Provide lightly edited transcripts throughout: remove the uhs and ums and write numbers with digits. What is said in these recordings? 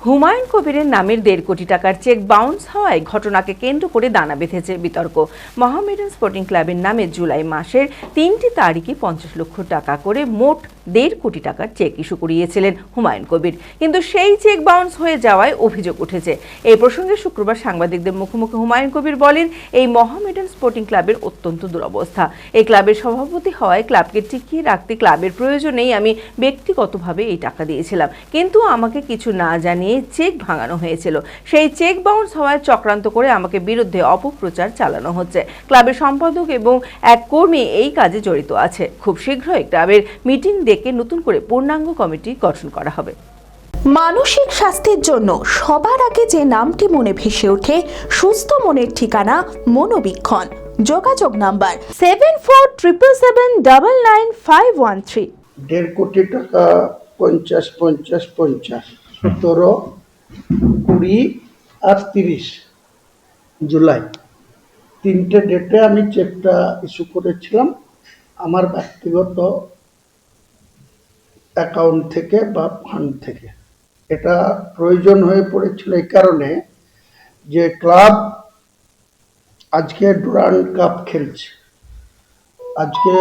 হুমায়ুন কবিরের নামের 1.5 কোটি টাকার চেক বাউন্স হওয়ায় ঘটনাকে কেন্দ্র করে দানা বেঁধেছে বিতর্ক। মোহামেডান স্পোর্টিং ক্লাবের নামে জুলাই মাসের 3টি তারিখে 50 লক্ষ টাকা করে মোট 1.5 কোটি টাকার চেক ইস্যু করিয়েছিলেন হুমায়ুন কবির, কিন্তু সেই চেক বাউন্স হয়ে যাওয়ায় অভিযোগ উঠেছে। এই প্রসঙ্গে শুক্রবার সাংবাদিকদের মুখোমুখি হুমায়ুন কবির বলেন, এই মোহামেডান স্পোর্টিং ক্লাবের অত্যন্ত দুরবস্থা। এই ক্লাবের সভাপতি হওয়ায় ক্লাবকে টিকিয়ে রাখতে ক্লাবের প্রয়োজনেই আমি ব্যক্তিগতভাবে এই টাকা দিয়েছিলাম, কিন্তু আমাকে কিছু না জানিয়ে চেক ভাঙানো হয়েছিল। সেই চেক বাউন্স হওয়ায় চক্রান্ত করে আমাকে বিরুদ্ধে অপপ্রচার চালানো হচ্ছে। ক্লাবের সম্পাদক এবং এক কর্মী এই কাজে জড়িত আছে। খুব শীঘ্রই ক্লাবের মিটিং ডেকে নতুন করে পূর্ণাঙ্গ কমিটি গঠন করা হবে। মানসিক স্বাস্থ্যের জন্য সবার আগে যে নামটি মনে ভেসে ওঠে, সুস্থ মনের ঠিকানা মনোবীক্ষণ। যোগাযোগ নাম্বার 7477799513। 1.5 কোটি টাকা 50, 50, 50, 17, 20 আর 30 জুলাই 3টে ডেটে আমি চেকটা ইস্যু করেছিলাম আমার ব্যক্তিগত অ্যাকাউন্ট থেকে বা ফান্ড থেকে। এটা প্রয়োজন হয়ে পড়েছিল এই কারণে যে ক্লাব আজকে ডুরান্ড কাপ খেলছে, আজকে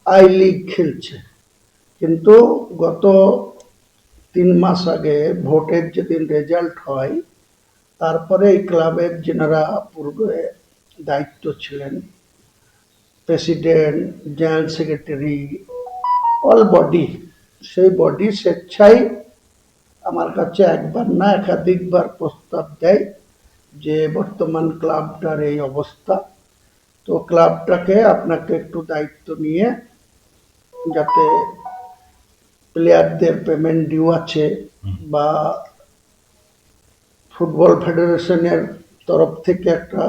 আই লিগ খেলছে, কিন্তু গত 3 মাস আগে ভোটের যেদিন রেজাল্ট হয়, তারপরে এই ক্লাবের যেনারা পূর্বে দায়িত্ব ছিলেন, president, general secretary, all body, সেই বডি স্বেচ্ছায় আমার কাছে একবার না একাধিকবার প্রস্তাব দেয় যে বর্তমান ক্লাবটার এই অবস্থা, তো ক্লাবটাকে আপনাকে একটু দায়িত্ব নিয়ে, যাতে প্লেয়ারদের পেমেন্ট ডিউ আছে বা ফুটবল ফেডারেশনের তরফ থেকে একটা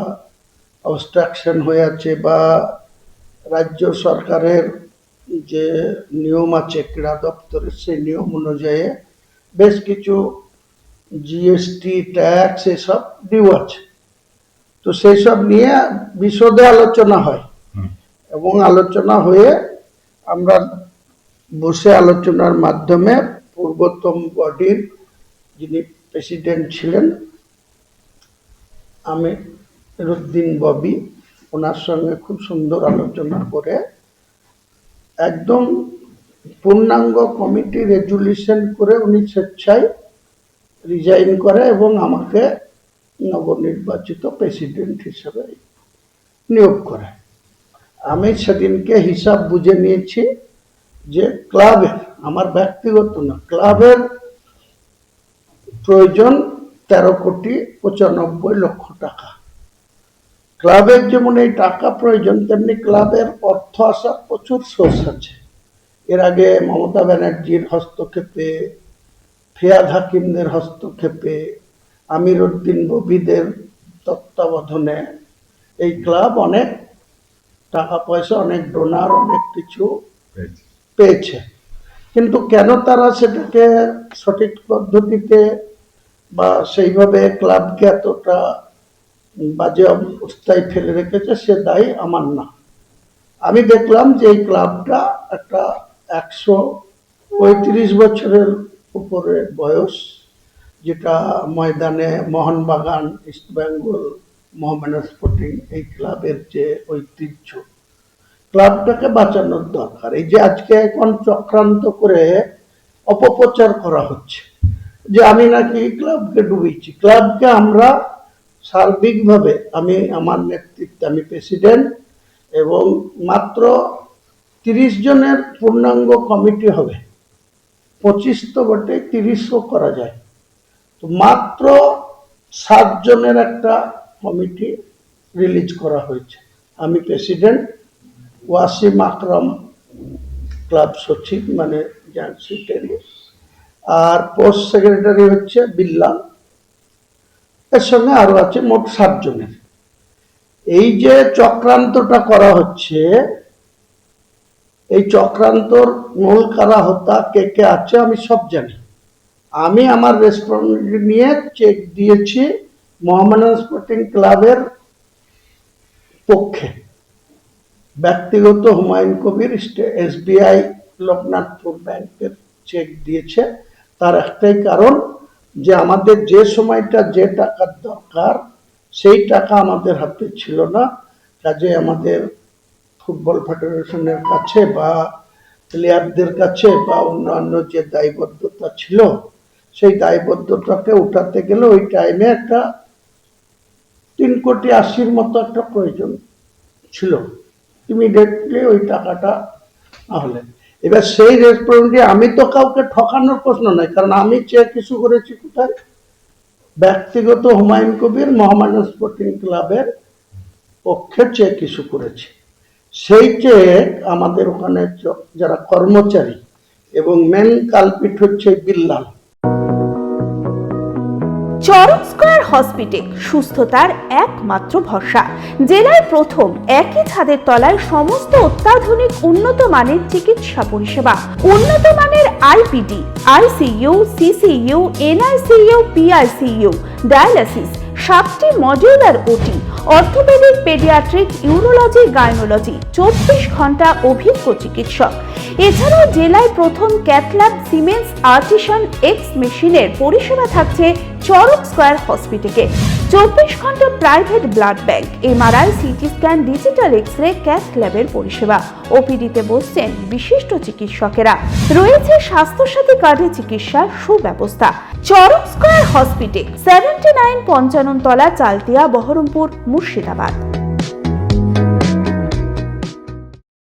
অবস্ট্রাকশন হয়ে আছে বা রাজ্য সরকারের যে নিয়ম আছে ক্রীড়া দপ্তরের, সেই নিয়ম অনুযায়ী বেশ কিছু জিএসটি, ট্যাক্স এসব ডিউ আছে। তো সেই সব নিয়ে বিশদে আলোচনা হয় এবং আলোচনা হয়ে আমরা বসে আলোচনার মাধ্যমে পূর্বতম বডির যিনি প্রেসিডেন্ট ছিলেন আমিরুদ্দিন ববি, ওনার সঙ্গে খুব সুন্দর আলোচনা করে একদম পূর্ণাঙ্গ কমিটি রেজুলিউশন করে উনি স্বেচ্ছায় রিজাইন করে এবং আমাকে নবনির্বাচিত প্রেসিডেন্ট হিসেবে নিয়োগ করে। আমি সেদিনকে হিসাব বুঝে নিয়েছি যে ক্লাবের, আমার ব্যক্তিগত না, ক্লাবের প্রয়োজন 13 কোটি 95 লক্ষ টাকা। ক্লাবের যেমন এই টাকা প্রয়োজন, তেমনি ক্লাবের অর্থ আসার প্রচুর সোর্স আছে। এর আগে মমতা ব্যানার্জির হস্তক্ষেপে, ফিয়াদ হাকিমদের হস্তক্ষেপে, আমিরুদ্দিন ববিদের তত্ত্বাবধানে এই ক্লাব অনেক টাকা পয়সা, অনেক ডোনার, অনেক কিছু পেয়েছে, কিন্তু কেন তারা সেটাকে সঠিক পদ্ধতিতে বা সেইভাবে ক্লাবকে এতটা বাজে অবস্থায় ফেলে রেখেছে, সে দায়ী আমার না। আমি দেখলাম যে এই ক্লাবটা একটা 135 বছরের উপরে বয়স, যেটা ময়দানে মোহনবাগান, ইস্টবেঙ্গল, মোহামেডান স্পোর্টিং এই ক্লাবের যে ঐতিহ্য, ক্লাবটাকে বাঁচানোর দরকার। এই যে আজকে এখন চক্রান্ত করে অপপ্রচার করা হচ্ছে যে আমি নাকি ক্লাবকে ডুবিয়েছি, ক্লাবকে আমরা সার্বিকভাবে, আমি আমার নেতৃত্বে, আমি প্রেসিডেন্ট এবং মাত্র 30 জনের পূর্ণাঙ্গ কমিটি হবে, 25 তো বটে, 30ও করা যায়, তো মাত্র 7 জনের একটা কমিটি রিলিজ করা হয়েছে। আমি প্রেসিডেন্ট, ওয়াসিম আকরাম ক্লাব সচিব মানে জেনারেল সেক্রেটারি, আর পোস্ট সেক্রেটারি হচ্ছে বিল্লাল, এর সঙ্গে আরো আছে মোট 7 জনের। এই যে চক্রান্তটা করা হচ্ছে, এই চক্রান্তর মূল কারা হোতা কে কে আছে আমি সব জানি। আমি আমার রেসপন্সিবিলিটি নিয়ে চেক দিয়েছি মোহামেডান স্পোর্টিং ক্লাবের পক্ষে। ব্যক্তিগত হুমায়ুন কবির SBI লোকনাথপুর ব্যাংকের চেক দিয়েছে, তার একটাই কারণ, যে আমাদের যে সময়টা যে টাকার দরকার সেই টাকা আমাদের হাতে ছিল না, কাজে আমাদের ফুটবল ফেডারেশনের কাছে বা প্লেয়ারদের কাছে বা অন্যান্য যে দায়বদ্ধতা ছিল সেই দায়বদ্ধতাকে উঠাতে গেলে ওই টাইমে একটা 3,80,00,000 মতো একটা প্রয়োজন ছিল, ইমিডিয়েটলি ওই টাকাটা হলে। এবার সেই রেস্টুরেন্টে আমি তো কাউকে ঠকানোর প্রশ্ন নয়, কারণ আমি চেক ইস্যু করেছি কোথায়, ব্যক্তিগত হুমায়ুন কবির মোহামেডান স্পোর্টিং ক্লাবের পক্ষে চেক ইস্যু করেছি। সেই চেক আমাদের ওখানে যারা কর্মচারী এবং মেন কালপিট হচ্ছে বিল্লাল। চরক স্কয়ার হসপিটাল সুস্থতার একমাত্র ভরসা। জেলায় প্রথম একই ছাদের তলায় সমস্ত অত্যাধুনিক উন্নত মানের চিকিৎসা পরিষেবা, উন্নত মানের IPD, ICU, CCU, NICU, PICU, dialysis, 7টি modular OT, orthopaedic, paediatric, urology, gynaecology, 24 ঘন্টা অভিজ্ঞ চিকিৎসক। এছাড়াও জেলায় প্রথম ক্যাথল্যাব, সিমেন্স, আর্টিসান, এক্স মেশিনের পরিষেবা থাকছে চরক স্কয়ার হসপিটালে। 24 ঘন্টা private blood bank, MRI, CT scan, digital X-ray, cath ল্যাবের পরিষেবা। ওপিডিতে বসছেন বিশিষ্ট চিকিৎসকেরা। রয়েছে স্বাস্থ্যসাথী কার্ডে চিকিৎসার সুব্যবস্থা। চরক স্কয়ার হসপিটাল, 79 পঞ্চানন তলা, চালতিয়া, বহরমপুর, মুর্শিদাবাদ।